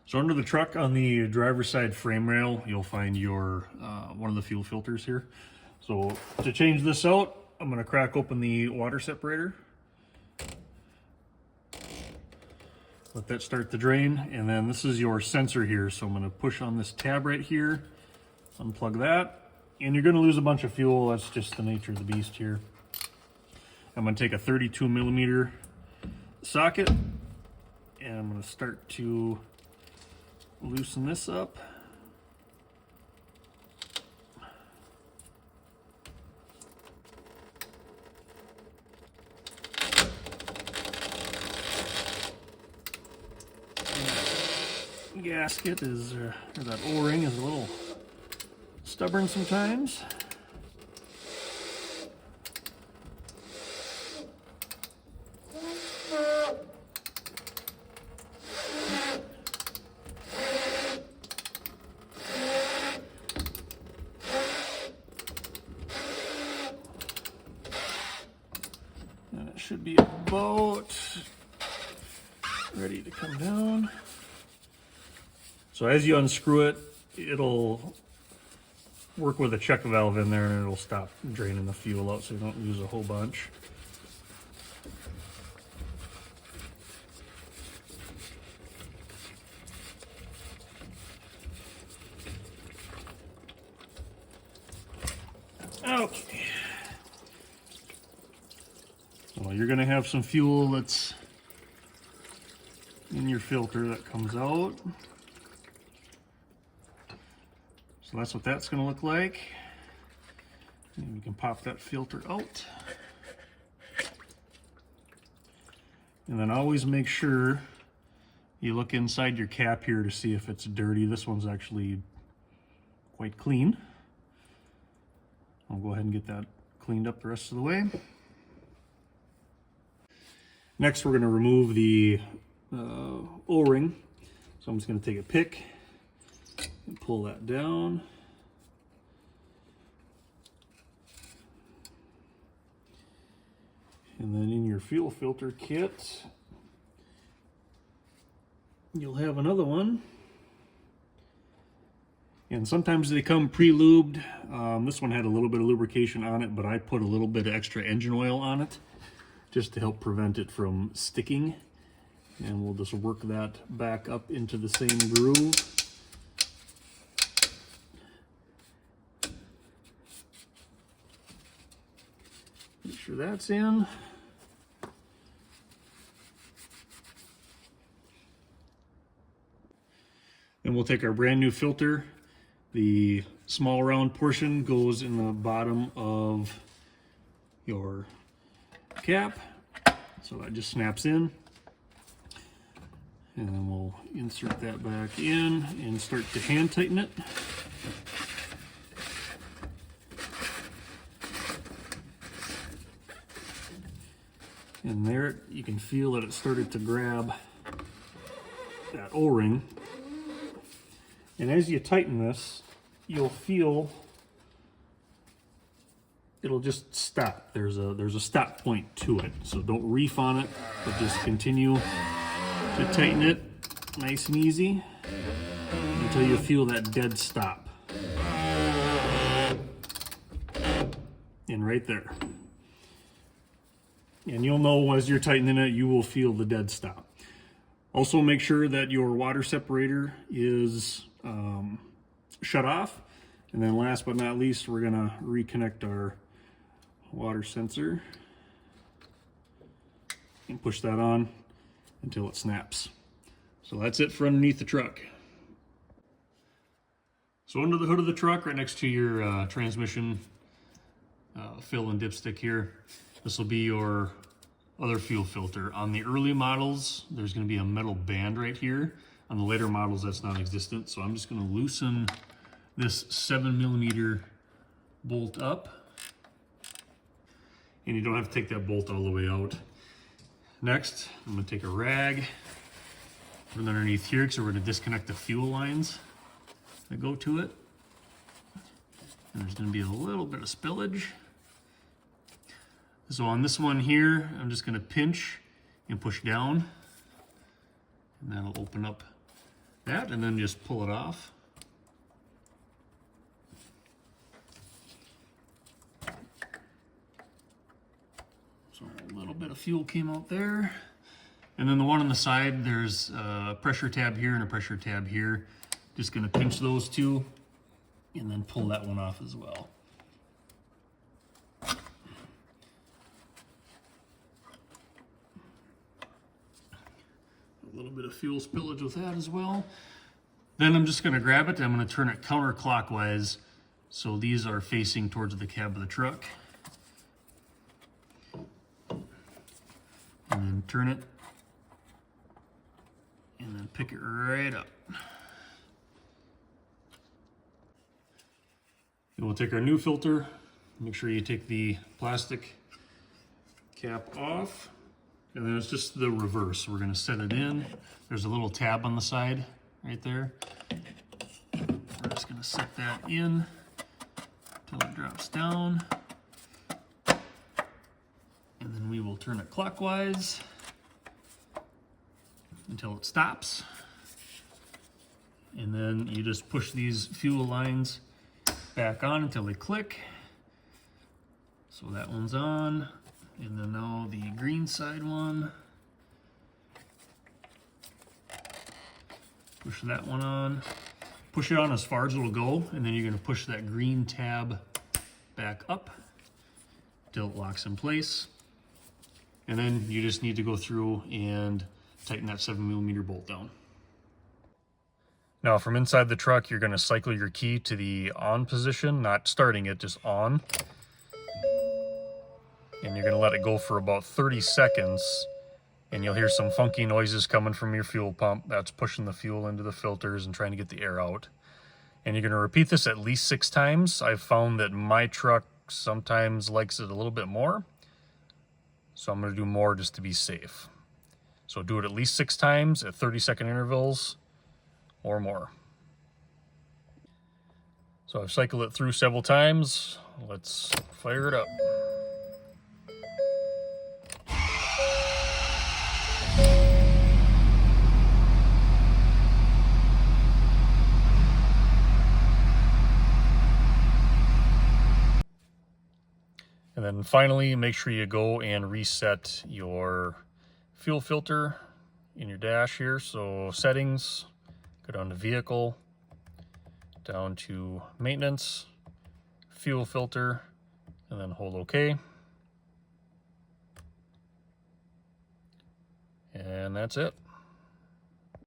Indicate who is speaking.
Speaker 1: So under the truck on the driver's side frame rail, you'll find your one of the fuel filters here. So to change this out, I'm going to crack open the water separator. Let that start the drain, and then this is your sensor here. So I'm going to push on this tab right here, unplug that, and you're going to lose a bunch of fuel. That's just the nature of the beast here. I'm going to take a 32 millimeter socket, and I'm going to start to loosen this up. Gasket is, or that O-ring is a little stubborn sometimes. And it should be about ready to come down. So as you unscrew it, it'll work with a check valve in there and it'll stop draining the fuel out so you don't lose a whole bunch. Okay. Well, you're going to have some fuel that's in your filter that comes out. So that's what that's going to look like. And you can pop that filter out. And then always make sure you look inside your cap here to see if it's dirty. This one's actually quite clean. I'll go ahead and get that cleaned up the rest of the way. Next, we're going to remove the O-ring. So I'm just going to take a pick and pull that down. And then in your fuel filter kit, you'll have another one. And sometimes they come pre-lubed. This one had a little bit of lubrication on it, but I put a little bit of extra engine oil on it just to help prevent it from sticking. And we'll just work that back up into the same groove. Make sure that's in. Then we'll take our brand new filter. The small round portion goes in the bottom of your cap. So that just snaps in. And then we'll insert that back in and start to hand tighten it. And there you can feel that it started to grab that O-ring. And as you tighten this, you'll feel it'll just stop. There's a stop point to it. So don't reef on it, but just continue to tighten it nice and easy until you feel that dead stop. And right there. And you'll know as you're tightening it, you will feel the dead stop. Also make sure that your water separator is shut off. And then last but not least, we're gonna reconnect our water sensor and push that on until it snaps. So that's it for underneath the truck. So under the hood of the truck, right next to your transmission fill and dipstick here, this will be your other fuel filter. On the early models, there's going to be a metal band right here. On the later models, that's non-existent. So I'm just going to loosen this 7 millimeter bolt up. And you don't have to take that bolt all the way out. Next, I'm going to take a rag, put it underneath here because we're going to disconnect the fuel lines that go to it. And there's going to be a little bit of spillage. So on this one here, I'm just going to pinch and push down, and that'll open up that, and then just pull it off. So a little bit of fuel came out there. And then the one on the side, there's a pressure tab here and a pressure tab here. Just gonna pinch those two and then pull that one off as well. A little bit of fuel spillage with that as well. Then I'm just gonna grab it and I'm gonna turn it counterclockwise so these are facing towards the cab of the truck. And then turn it and then pick it right up. And we'll take our new filter. Make sure you take the plastic cap off. And then it's just the reverse. We're gonna set it in. There's a little tab on the side right there. We're just gonna set that in until it drops down. And then we will turn it clockwise until it stops. And then you just push these fuel lines back on until they click. So that one's on. And then now the green side one. Push that one on. Push it on as far as it'll go, and then you're gonna push that green tab back up till it locks in place. And then you just need to go through and tighten that 7mm bolt down. Now from inside the truck, you're gonna cycle your key to the on position, not starting it, just on. And you're gonna let it go for about 30 seconds, and you'll hear some funky noises coming from your fuel pump. That's pushing the fuel into the filters and trying to get the air out. And you're gonna repeat this at least 6 times. I've found that my truck sometimes likes it a little bit more, so I'm gonna do more just to be safe. So do it at least 6 times at 30-second intervals or more. So I've cycled it through several times. Let's fire it up. And then finally, make sure you go and reset your fuel filter in your dash here. So settings, go down to vehicle, down to maintenance, fuel filter, and then hold OK. And that's it.